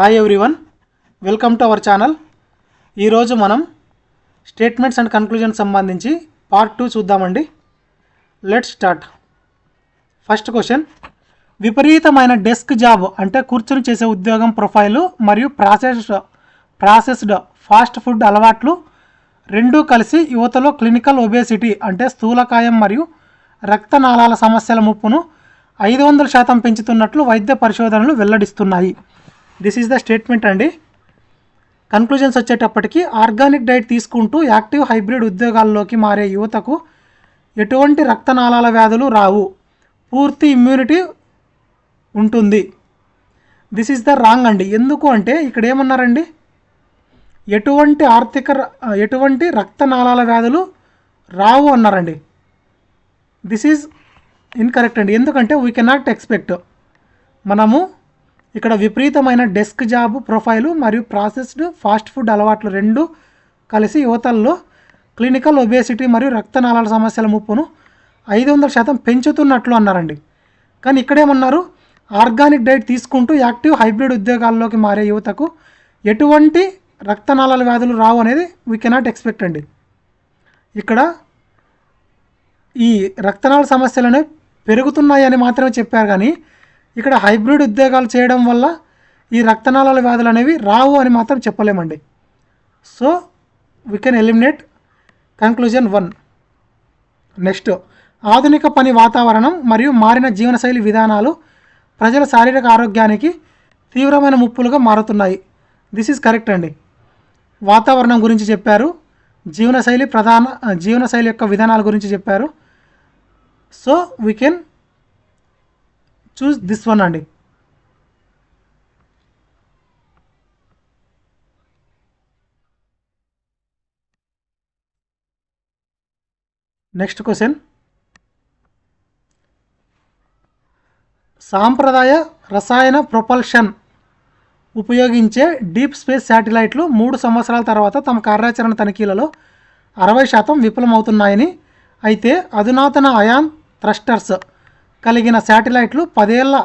Hi everyone, welcome to our channel. ఈరోజు మనం statements and conclusion సంబంధించి పార్ట్ 2 చూద్దామండి. Let's start. ఫస్ట్ క్వశ్చన్, విపరీతమైన డెస్క్ జాబ్ అంటే కూర్చొని చేసే ఉద్యోగం ప్రొఫైలు మరియు ప్రాసెస్డ్ ఫాస్ట్ ఫుడ్ అలవాట్లు రెండూ కలిసి యువతలో క్లినికల్ ఒబేసిటీ అంటే స్థూలకాయం మరియు రక్తనాళాల సమస్యల ముప్పును 500% పెంచుతున్నట్లు వైద్య పరిశోధనలు వెల్లడిస్తున్నాయి. దిస్ ఈజ్ ద స్టేట్మెంట్ అండి. కన్క్లూజన్స్ వచ్చేటప్పటికి, ఆర్గానిక్ డైట్ తీసుకుంటూ యాక్టివ్ హైబ్రిడ్ ఉద్యోగాల్లోకి మారే యువతకు ఎటువంటి రక్తనాళాల వ్యాధులు రావు, పూర్తి ఇమ్యూనిటీ ఉంటుంది. దిస్ ఈజ్ ద రాంగ్ అండి. ఎందుకు అంటే ఇక్కడ ఏమన్నారండి, ఎటువంటి రక్తనాళాల వ్యాధులు రావు అన్నారండి. దిస్ ఈజ్ ఇన్కరెక్ట్ అండి. ఎందుకంటే వీ కెనాట్ ఎక్స్పెక్ట్. మనము ఇక్కడ విపరీతమైన డెస్క్ జాబ్ ప్రొఫైలు మరియు ప్రాసెస్డ్ ఫాస్ట్ ఫుడ్ అలవాట్లు రెండు కలిసి యువతల్లో క్లినికల్ ఒబేసిటీ మరియు రక్తనాళాల సమస్యల ముప్పును 500% పెంచుతున్నట్లు అన్నారండి. కానీ ఇక్కడేమన్నారు, ఆర్గానిక్ డైట్ తీసుకుంటూ యాక్టివ్ హైబ్రిడ్ ఉద్యోగాల్లోకి మారే యువతకు ఎటువంటి రక్తనాళాల వ్యాధులు రావు అనేది వీ కెనాట్ ఎక్స్పెక్ట్ అండి. ఇక్కడ ఈ రక్తనాళ సమస్యలు పెరుగుతున్నాయని మాత్రమే చెప్పారు, కానీ ఇక్కడ హైబ్రిడ్ ఉద్యోగాలు చేయడం వల్ల ఈ రక్తనాళాల వ్యాధులు అనేవి రావు అని మాత్రం చెప్పలేమండి. So we can eliminate conclusion 1. Next, ఆధునిక పని వాతావరణం మరియు మారిన జీవనశైలి విధానాలు ప్రజల శారీరక ఆరోగ్యానికి తీవ్రమైన ముప్పులుగా మారుతున్నాయి. దిస్ ఈజ్ కరెక్ట్ అండి. వాతావరణం గురించి చెప్పారు, జీవనశైలి యొక్క విధానాల గురించి చెప్పారు. So we can choose this one అండి. నెక్స్ట్ క్వశ్చన్, సాంప్రదాయ రసాయన ప్రొపల్షన్ ఉపయోగించే డీప్ స్పేస్ శాటిలైట్లు 3 సంవత్సరాల తర్వాత తమ కార్యాచరణ తనిఖీలలో 60% విఫలమవుతున్నాయని, అయితే అధునాతన అయాన్ థ్రస్టర్స్ కలిగిన శాటిలైట్లు 10 ఏళ్ల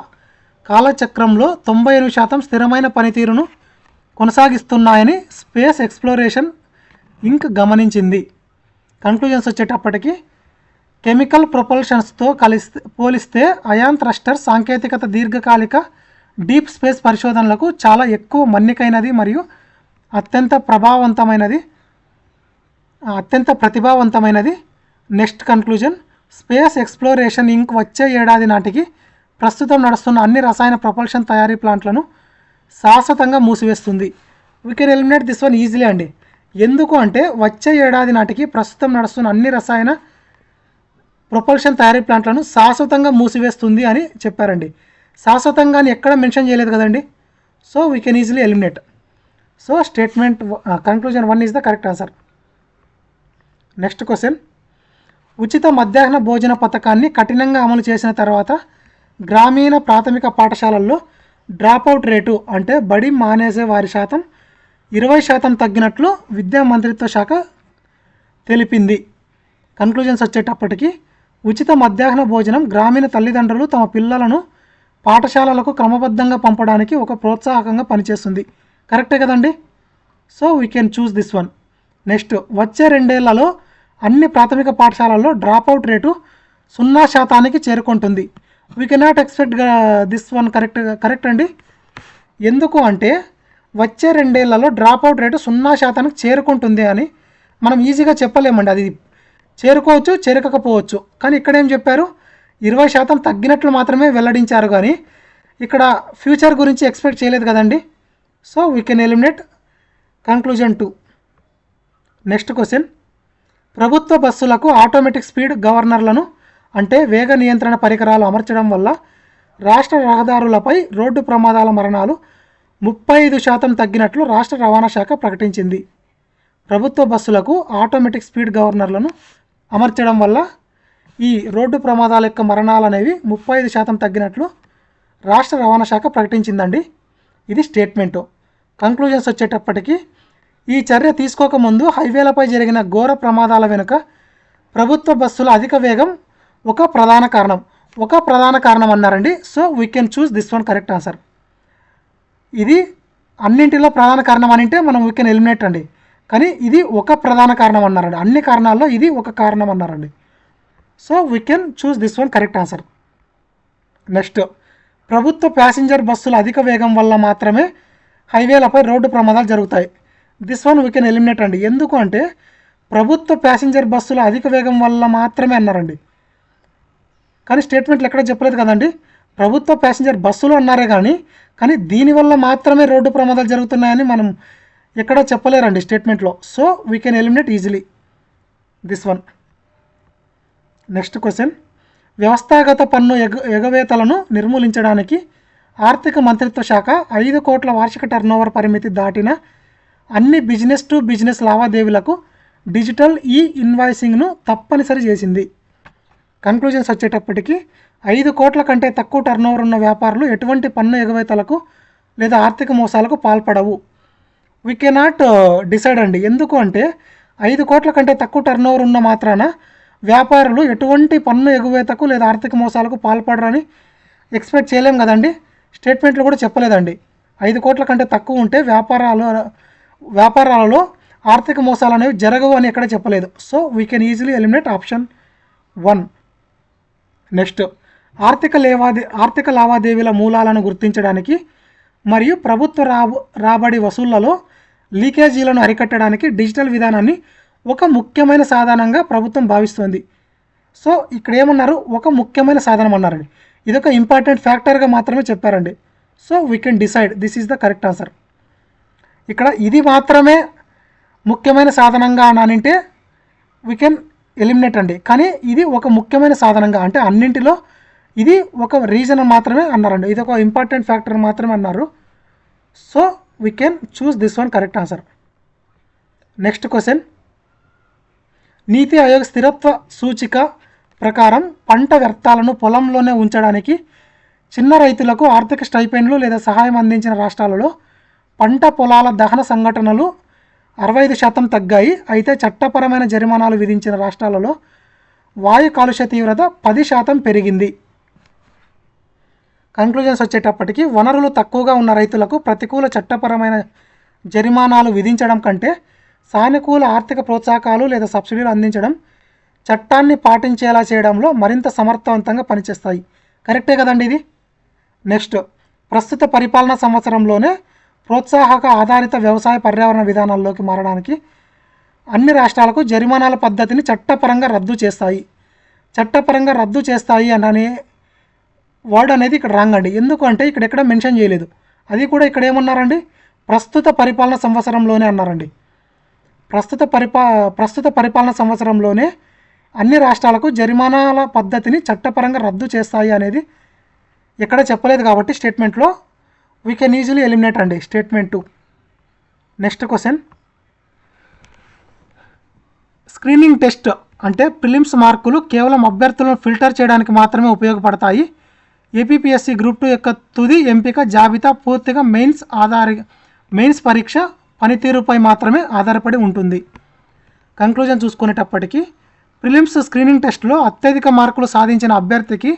కాలచక్రంలో 98% స్థిరమైన పనితీరును కొనసాగిస్తున్నాయని స్పేస్ ఎక్స్ప్లోరేషన్ ఇంక్ గమనించింది. కన్క్లూజన్స్ వచ్చేటప్పటికి, కెమికల్ ప్రొపల్షన్స్తో పోలిస్తే అయాన్ థ్రస్టర్ సాంకేతికత దీర్ఘకాలిక డీప్ స్పేస్ పరిశోధనలకు చాలా ఎక్కువ మన్నికైనది మరియు అత్యంత ప్రతిభావంతమైనది. నెక్స్ట్ కన్క్లూజన్, స్పేస్ ఎక్స్ప్లోరేషన్ ఇంక్ వచ్చే ఏడాది నాటికి ప్రస్తుతం నడుస్తున్న అన్ని రసాయన ప్రొపల్షన్ తయారీ ప్లాంట్లను శాశ్వతంగా మూసివేస్తుంది. We can eliminate this one easily అండి. ఎందుకు అంటే వచ్చే ఏడాది నాటికి ప్రస్తుతం నడుస్తున్న అన్ని రసాయన ప్రొపల్షన్ తయారీ ప్లాంట్లను శాశ్వతంగా మూసివేస్తుంది అని చెప్పారండి. శాశ్వతంగా అని ఎక్కడ మెన్షన్ చేయలేదు కదండి. So we can easily eliminate. So statement conclusion 1 is the correct answer. Next question, ఉచిత మధ్యాహ్న భోజన పథకాన్ని కఠినంగా అమలు చేసిన తర్వాత గ్రామీణ ప్రాథమిక పాఠశాలల్లో డ్రాపౌట్ రేటు అంటే బడి మానేసే వారి శాతం 20% తగ్గినట్లు విద్యా మంత్రిత్వ శాఖ తెలిపింది. కన్క్లూజన్స్ వచ్చేటప్పటికి, ఉచిత మధ్యాహ్న భోజనం గ్రామీణ తల్లిదండ్రులు తమ పిల్లలను పాఠశాలలకు క్రమబద్ధంగా పంపడానికి ఒక ప్రోత్సాహకంగా పనిచేస్తుంది. కరెక్టే కదండి. So we can choose this one. Next, వచ్చే 2 ఏళ్లలో అన్ని ప్రాథమిక పాఠశాలల్లో డ్రాపౌట్ రేటు 0% చేరుకుంటుంది. We cannot expect this one correct అండి. ఎందుకు అంటే వచ్చే 2 ఏళ్లలో డ్రాపౌట్ రేటు 0% చేరుకుంటుంది అని మనం ఈజీగా చెప్పలేమండి. అది చేరుకోవచ్చు, చేరుకోకపోవచ్చు. కానీ ఇక్కడ ఏం చెప్పారు, 20% తగ్గినట్లు మాత్రమే వెల్లడించారు, కానీ ఇక్కడ ఫ్యూచర్ గురించి ఎక్స్పెక్ట్ చేయలేదు కదండి. So we can eliminate conclusion 2. Next question, ప్రభుత్వ బస్సులకు ఆటోమేటిక్ స్పీడ్ గవర్నర్లను అంటే వేగ నియంత్రణ పరికరాలు అమర్చడం వల్ల రాష్ట్ర రహదారులపై రోడ్డు ప్రమాదాల మరణాలు 35% తగ్గినట్లు రాష్ట్ర రవాణా శాఖ ప్రకటించింది. ప్రభుత్వ బస్సులకు ఆటోమేటిక్ స్పీడ్ గవర్నర్లను అమర్చడం వల్ల ఈ రోడ్డు ప్రమాదాల యొక్క మరణాలు అనేవి 35% తగ్గినట్లు రాష్ట్ర రవాణా శాఖ ప్రకటించిందండి. ఇది స్టేట్మెంటు. కన్క్లూజన్స్ వచ్చేటప్పటికి, ఈ చర్య తీసుకోకముందు హైవేలపై జరిగిన ఘోర ప్రమాదాల వెనుక ప్రభుత్వ బస్సుల అధిక వేగం ఒక ప్రధాన కారణం అన్నారండి. So we can choose this one correct answer. ఇది అన్నింటిలో ప్రధాన కారణం అని అంటే మనం వీ కెన్ ఎలిమినేట్ అండి. కానీ ఇది ఒక ప్రధాన కారణం అన్నారండి. అన్ని కారణాల్లో ఇది ఒక కారణం అన్నారండి. So we can choose this one correct answer. Next, ప్రభుత్వ ప్యాసింజర్ బస్సుల అధిక వేగం వల్ల మాత్రమే హైవేలపై రోడ్డు ప్రమాదాలు జరుగుతాయి. This one we can eliminate అండి. ఎందుకు అంటే ప్రభుత్వ ప్యాసింజర్ బస్సుల అధిక వేగం వల్ల మాత్రమే అన్నారండి. కానీ స్టేట్మెంట్లు ఎక్కడ చెప్పలేదు కదండి. ప్రభుత్వ ప్యాసింజర్ బస్సులు అన్నారే కానీ దీనివల్ల మాత్రమే రోడ్డు ప్రమాదాలు జరుగుతున్నాయని మనం ఎక్కడ చెప్పలేరండి స్టేట్మెంట్లో. So we can eliminate easily this one. Next question, వ్యవస్థాగత పన్ను ఎగవేతలను నిర్మూలించడానికి ఆర్థిక మంత్రిత్వ శాఖ 5 కోట్ల వార్షిక టర్నోవర్ పరిమితి దాటిన అన్ని బిజినెస్ టు బిజినెస్ లావాదేవీలకు డిజిటల్ ఇన్వాయిసింగ్ను తప్పనిసరి చేసింది. కంక్లూజన్స్ వచ్చేటప్పటికి 5 కోట్ల కంటే తక్కువ టర్నోవర్ ఉన్న వ్యాపారులు ఎటువంటి పన్ను ఎగవేతలకు లేదా ఆర్థిక మోసాలకు పాల్పడవు. వీ కెనాట్ డిసైడ్ అండి. ఎందుకు అంటే 5 కోట్ల కంటే తక్కువ టర్నోవర్ ఉన్న మాత్రాన వ్యాపారులు ఎటువంటి పన్ను ఎగువేతకు లేదా ఆర్థిక మోసాలకు పాల్పడరని ఎక్స్పెక్ట్ చేయలేం కదండి. స్టేట్మెంట్లు కూడా చెప్పలేదండి. 5 కోట్ల కంటే తక్కువ ఉంటే వ్యాపారాలలో ఆర్థిక మోసాలు అనేవి జరగవు అని ఎక్కడ చెప్పలేదు. So we can easily eliminate option 1. Next, ఆర్థిక లావాదేవీల మూలాలను గుర్తించడానికి మరియు ప్రభుత్వ రాబడి వసూళ్లలో లీకేజీలను అరికట్టడానికి డిజిటల్ విధానాన్ని ఒక ముఖ్యమైన సాధనంగా ప్రభుత్వం భావిస్తోంది. సో ఇక్కడ ఏమన్నారు, ఒక ముఖ్యమైన సాధనం అన్నారండి. ఇదొక ఇంపార్టెంట్ ఫ్యాక్టర్గా మాత్రమే చెప్పారండి. So we can decide this is the correct answer. ఇక్కడ ఇది మాత్రమే ముఖ్యమైన సాధనంగా అని అంటే వీ కెన్ ఎలిమినేట్ అండి. కానీ ఇది ఒక ముఖ్యమైన సాధనంగా అంటే అన్నింటిలో ఇది ఒక రీజన్ మాత్రమే అన్నారండి. ఇది ఒక ఇంపార్టెంట్ ఫ్యాక్టర్ మాత్రమే అన్నారు. So we can choose this one correct answer. Next question, నీతి ఆయోగ్ స్థిరత్వ సూచిక ప్రకారం పంట వ్యర్థాలను పొలంలోనే ఉంచడానికి చిన్న రైతులకు ఆర్థిక స్టైపెండ్లు లేదా సహాయం అందించిన రాష్ట్రాలలో పంట పొలాల దహన సంఘటనలు 65% తగ్గాయి. అయితే చట్టపరమైన జరిమానాలు విధించిన రాష్ట్రాలలో వాయు కాలుష్య తీవ్రత 10% పెరిగింది. కంక్లూజన్స్ వచ్చేటప్పటికి వనరులు తక్కువగా ఉన్న రైతులకు ప్రతికూల చట్టపరమైన జరిమానాలు విధించడం కంటే సానుకూల ఆర్థిక ప్రోత్సాహకాలు లేదా సబ్సిడీలు అందించడం చట్టాన్ని పాటించేలా చేయడంలో మరింత సమర్థవంతంగా పనిచేస్తాయి. కరెక్టే కదండి ఇది. నెక్స్ట్, ప్రస్తుత పరిపాలనా సంవత్సరంలోనే ప్రోత్సాహక ఆధారిత వ్యవసాయ పర్యావరణ విధానాల్లోకి మారడానికి అన్ని రాష్ట్రాలకు జరిమానాల పద్ధతిని చట్టపరంగా రద్దు చేస్తాయి. చట్టపరంగా రద్దు చేస్తాయి అనే వర్డ్ అనేది ఇక్కడ రాంగ్ అండి. ఎందుకు అంటే ఇక్కడ ఎక్కడ మెన్షన్ చేయలేదు. అది కూడా ఇక్కడ ఏమన్నారండి, ప్రస్తుత పరిపాలనా సంవత్సరంలోనే అన్నారండి. ప్రస్తుత పరిపాలనా సంవత్సరంలోనే అన్ని రాష్ట్రాలకు జరిమానాల పద్ధతిని చట్టపరంగా రద్దు చేస్తాయి అనేది ఎక్కడ చెప్పలేదు కాబట్టి స్టేట్మెంట్లో వీ కెన్ ఈజీలీ ఎలిమినేట్ అండి statement 2. Next question, screening test అంటే ప్రిలిమ్స్ మార్కులు కేవలం అభ్యర్థులను ఫిల్టర్ చేయడానికి మాత్రమే ఉపయోగపడతాయి. ఏపీపీఎస్సీ గ్రూప్ 2 యొక్క తుది ఎంపిక జాబితా పూర్తిగా మెయిన్స్ పరీక్ష పనితీరుపై మాత్రమే ఆధారపడి ఉంటుంది. కంక్లూజన్ చూసుకునేటప్పటికీ ప్రిలిమ్స్ స్క్రీనింగ్ టెస్ట్లో అత్యధిక మార్కులు సాధించిన అభ్యర్థికి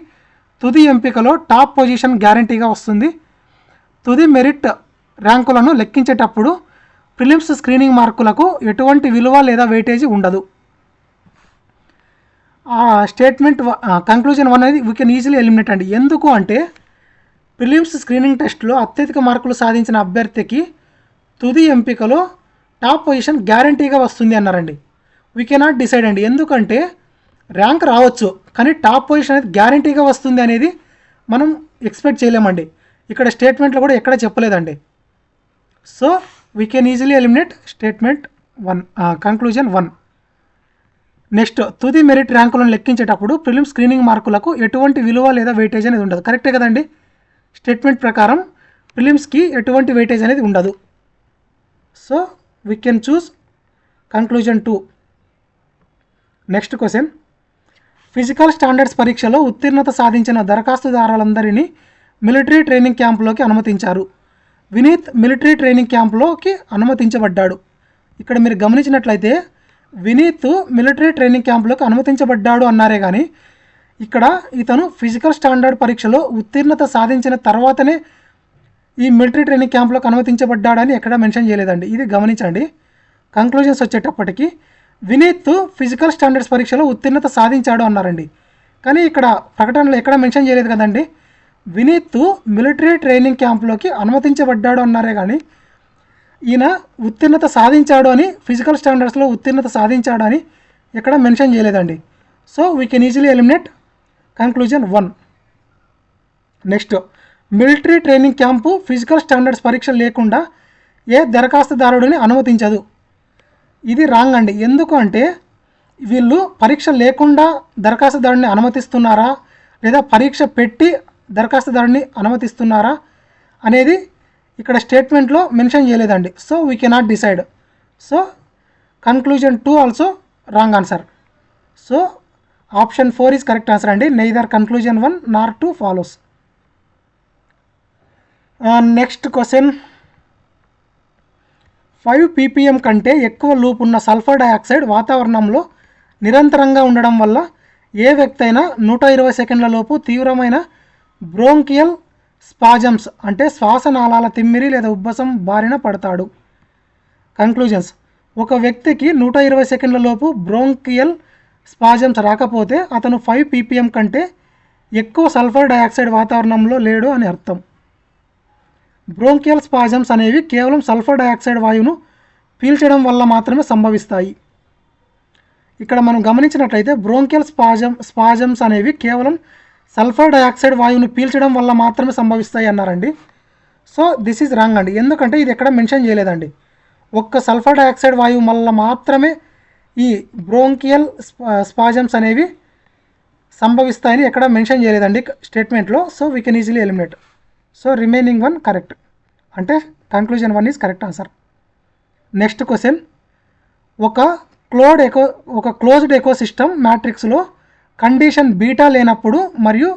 తుది ఎంపికలో టాప్ పొజిషన్ గ్యారంటీగా వస్తుంది. తుది మెరిట్ ర్యాంకులను లెక్కించేటప్పుడు ప్రిలిమ్స్ స్క్రీనింగ్ మార్కులకు ఎటువంటి విలువ లేదా వెయిటేజీ ఉండదు. స్టేట్మెంట్ కంక్లూజన్ 1 అనేది వీ కెన్ ఈజీలీ ఎలిమినేట్ అండి. ఎందుకు అంటే ప్రిలిమ్స్ స్క్రీనింగ్ టెస్ట్లో అత్యధిక మార్కులు సాధించిన అభ్యర్థికి తుది ఎంపికలో టాప్ పొజిషన్ గ్యారంటీగా వస్తుంది అన్నారండి. వీ కెనాట్ డిసైడ్ అండి. ఎందుకంటే ర్యాంక్ రావచ్చు కానీ టాప్ పొజిషన్ అనేది గ్యారంటీగా వస్తుంది అనేది మనం ఎక్స్పెక్ట్ చేయలేమండి. ఇక్కడ స్టేట్మెంట్లో కూడా ఎక్కడ చెప్పలేదండి. So we can easily eliminate statement 1 conclusion 1. Next, తుది మెరిట్ ర్యాంకులను లెక్కించేటప్పుడు ప్రిలిమ్స్ స్క్రీనింగ్ మార్కులకు ఎటువంటి విలువ లేదా వెయిటేజ్ అనేది ఉండదు. కరెక్టే కదండి. స్టేట్మెంట్ ప్రకారం ప్రిలిమ్స్కి ఎటువంటి వెయిటేజ్ అనేది ఉండదు. So we can choose conclusion 2. Next question, physical standards పరీక్షలో ఉత్తీర్ణత సాధించిన దరఖాస్తుదారులందరినీ మిలిటరీ ట్రైనింగ్ క్యాంపులోకి అనుమతించారు. వినీత్ మిలిటరీ ట్రైనింగ్ క్యాంపులోకి అనుమతించబడ్డాడు. ఇక్కడ మీరు గమనించినట్లయితే వినీత్ మిలిటరీ ట్రైనింగ్ క్యాంపులోకి అనుమతించబడ్డాడు అన్నారే కానీ ఇక్కడ ఇతను ఫిజికల్ స్టాండర్డ్ పరీక్షలో ఉత్తీర్ణత సాధించిన తర్వాతనే ఈ మిలిటరీ ట్రైనింగ్ క్యాంప్లోకి అనుమతించబడ్డాడని ఎక్కడ మెన్షన్ చేయలేదండి. ఇది గమనించండి. కంక్లూజన్స్ వచ్చేటప్పటికి వినీత్ ఫిజికల్ స్టాండర్డ్స్ పరీక్షలో ఉత్తీర్ణత సాధించాడు అన్నారండి. కానీ ఇక్కడ ప్రకటనలో ఎక్కడ మెన్షన్ చేయలేదు కదండి. వినీత్ మిలిటరీ ట్రైనింగ్ క్యాంప్లోకి అనుమతించబడ్డాడు అన్నారే కానీ ఈయన ఉత్తీర్ణత సాధించాడు అని, ఫిజికల్ స్టాండర్డ్స్లో ఉత్తీర్ణత సాధించాడు అని ఎక్కడ మెన్షన్ చేయలేదండి. So we can easily eliminate conclusion 1. Next, military training camp physical standards పరీక్ష లేకుండా ఏ దరఖాస్తుదారుడిని అనుమతించదు. ఇది రాంగ్ అండి. ఎందుకు అంటే వీళ్ళు పరీక్ష లేకుండా దరఖాస్తుదారుడిని అనుమతిస్తున్నారా లేదా పరీక్ష పెట్టి దరఖాస్తుదారుడిని అనుమతిస్తున్నారా అనేది ఇక్కడ స్టేట్మెంట్లో మెన్షన్ చేయలేదండి. So we cannot decide. So conclusion 2 also wrong answer. So option 4 is correct answer అండి. నెయిదర్ కన్క్లూజన్ 1 నార్ 2 ఫాలోస్. నెక్స్ట్ క్వశ్చన్, 5 ppm కంటే ఎక్కువ లూప్ ఉన్న సల్ఫర్ డయాక్సైడ్ వాతావరణంలో నిరంతరంగా ఉండడం వల్ల ఏ వ్యక్తి అయినా 120 సెకండ్ల లోపు తీవ్రమైన బ్రోంకియల్ స్పాజమ్స్ అంటే శ్వాసనాళాల తిమ్మిరి లేదా ఉబ్బసం బారిన పడతాడు. కంక్లూజన్స్, ఒక వ్యక్తికి 120 సెకండ్ల లోపు బ్రోంకియల్ స్పాజమ్స్ రాకపోతే అతను 5 ppm కంటే ఎక్కువ సల్ఫర్ డయాక్సైడ్ వాతావరణంలో లేడు అని అర్థం. బ్రోంకియల్ స్పాజమ్స్ అనేవి కేవలం సల్ఫర్ డయాక్సైడ్ వాయువును పీల్చడం వల్ల మాత్రమే సంభవిస్తాయి. ఇక్కడ మనం గమనించినట్లయితే బ్రోంకియల్ స్పాజమ్స్ అనేవి కేవలం సల్ఫర్ డయాక్సైడ్ వాయువును పీల్చడం వల్ల మాత్రమే సంభవిస్తాయి అన్నారండి. సో దిస్ ఈజ్ రాంగ్ అండి. ఎందుకంటే ఇది ఎక్కడ మెన్షన్ చేయలేదండి. ఒక్క సల్ఫర్ డయాక్సైడ్ వాయువు వల్ల మాత్రమే ఈ బ్రోంకియల్ స్పాజమ్స్ అనేవి సంభవిస్తాయని ఎక్కడ మెన్షన్ చేయలేదండి స్టేట్మెంట్లో. So we can easily eliminate. So remaining 1 correct, అంటే conclusion 1 is correct answer. Next question, ఒక క్లోజ్డ్ ఎకోసిస్టమ్ మ్యాట్రిక్స్లో కండిషన్ బీటా లేనప్పుడు మరియు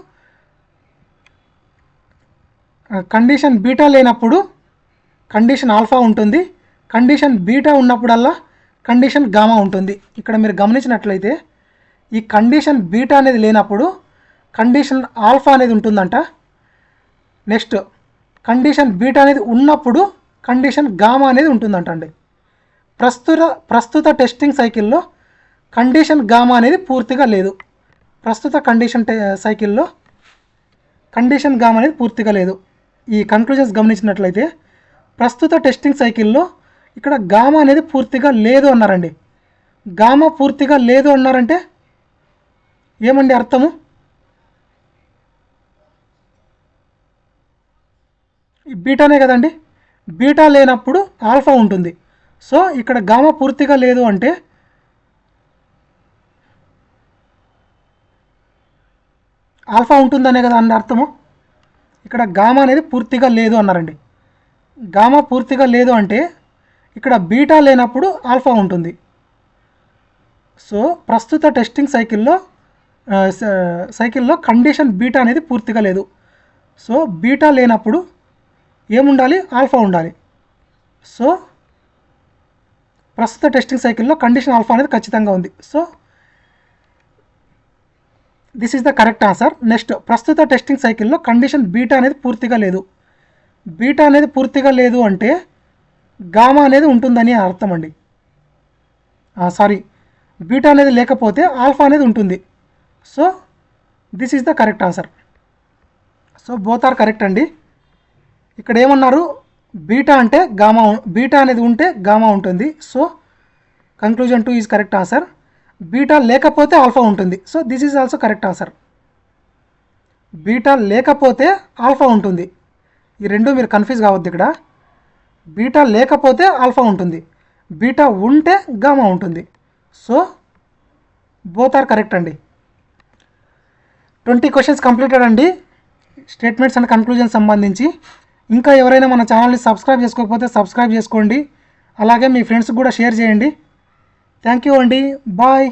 కండిషన్ ఆల్ఫా ఉంటుంది. కండిషన్ బీటా ఉన్నప్పుడల్లా కండిషన్ గామా ఉంటుంది. ఇక్కడ మీరు గమనించినట్లయితే ఈ కండిషన్ బీటా అనేది లేనప్పుడు కండిషన్ ఆల్ఫా అనేది ఉంటుందంట. నెక్స్ట్ కండిషన్ బీటా అనేది ఉన్నప్పుడు కండిషన్ గామా అనేది ఉంటుందంట అండి. ప్రస్తుత టెస్టింగ్ సైకిల్లో కండిషన్ గామా అనేది పూర్తిగా లేదు. సైకిల్లో కండిషన్ గామా అనేది పూర్తిగా లేదు. ఈ కన్క్లూజన్స్ గమనించినట్లయితే ప్రస్తుత టెస్టింగ్ సైకిల్లో ఇక్కడ గామా అనేది పూర్తిగా లేదు అన్నారండి. గామా పూర్తిగా లేదు అన్నారంటే ఏమండి అర్థము? బీటానే కదండి. బీటా లేనప్పుడు ఆల్ఫా ఉంటుంది. సో ఇక్కడ గామా పూర్తిగా లేదు అంటే ఆల్ఫా ఉంటుందనే కదా అన్న అర్థము. ఇక్కడ గామా అనేది పూర్తిగా లేదు అన్నారండి. గామా పూర్తిగా లేదు అంటే ఇక్కడ బీటా లేనప్పుడు ఆల్ఫా ఉంటుంది. సో ప్రస్తుత టెస్టింగ్ సైకిల్లో కండిషన్ బీటా అనేది పూర్తిగా లేదు. సో బీటా లేనప్పుడు ఏముండాలి? ఆల్ఫా ఉండాలి. సో ప్రస్తుత టెస్టింగ్ సైకిల్లో కండిషన్ ఆల్ఫా అనేది ఖచ్చితంగా ఉంది. So this is the correct answer. Next, ప్రస్తుత టెస్టింగ్ సైకిల్లో కండిషన్ బీటా అనేది పూర్తిగా లేదు. బీటా అనేది పూర్తిగా లేదు అంటే గామా అనేది ఉంటుందని అర్థం అండి. బీటా అనేది లేకపోతే ఆల్ఫా అనేది ఉంటుంది. So this is the correct answer. So both are correct అండి. ఇక్కడ ఏమన్నారు? బీటా అంటే గామా, బీటా అనేది ఉంటే గామా ఉంటుంది. So conclusion 2 is correct answer. Beta లేకపోతే ఆల్ఫా ఉంటుంది. So this is also correct answer. Beta లేకపోతే ఆల్ఫా ఉంటుంది. ఈ రెండు మీరు కన్ఫ్యూజ్ కావద్దు. ఇక్కడ బీటా లేకపోతే ఆల్ఫా ఉంటుంది, బీటా ఉంటే గామా ఉంటుంది. సో బోత్ ఆర్ కరెక్ట్ అండి. 20 క్వశ్చన్స్ కంప్లీటెడ్ అండి స్టేట్మెంట్స్ అండ్ కన్క్లూజన్ సంబంధించి. ఇంకా ఎవరైనా మన ఛానల్ని సబ్స్క్రైబ్ చేసుకోకపోతే సబ్స్క్రైబ్ చేసుకోండి. అలాగే మీ ఫ్రెండ్స్కి కూడా షేర్ చేయండి. థ్యాంక్ యూ అండి. బాయ్.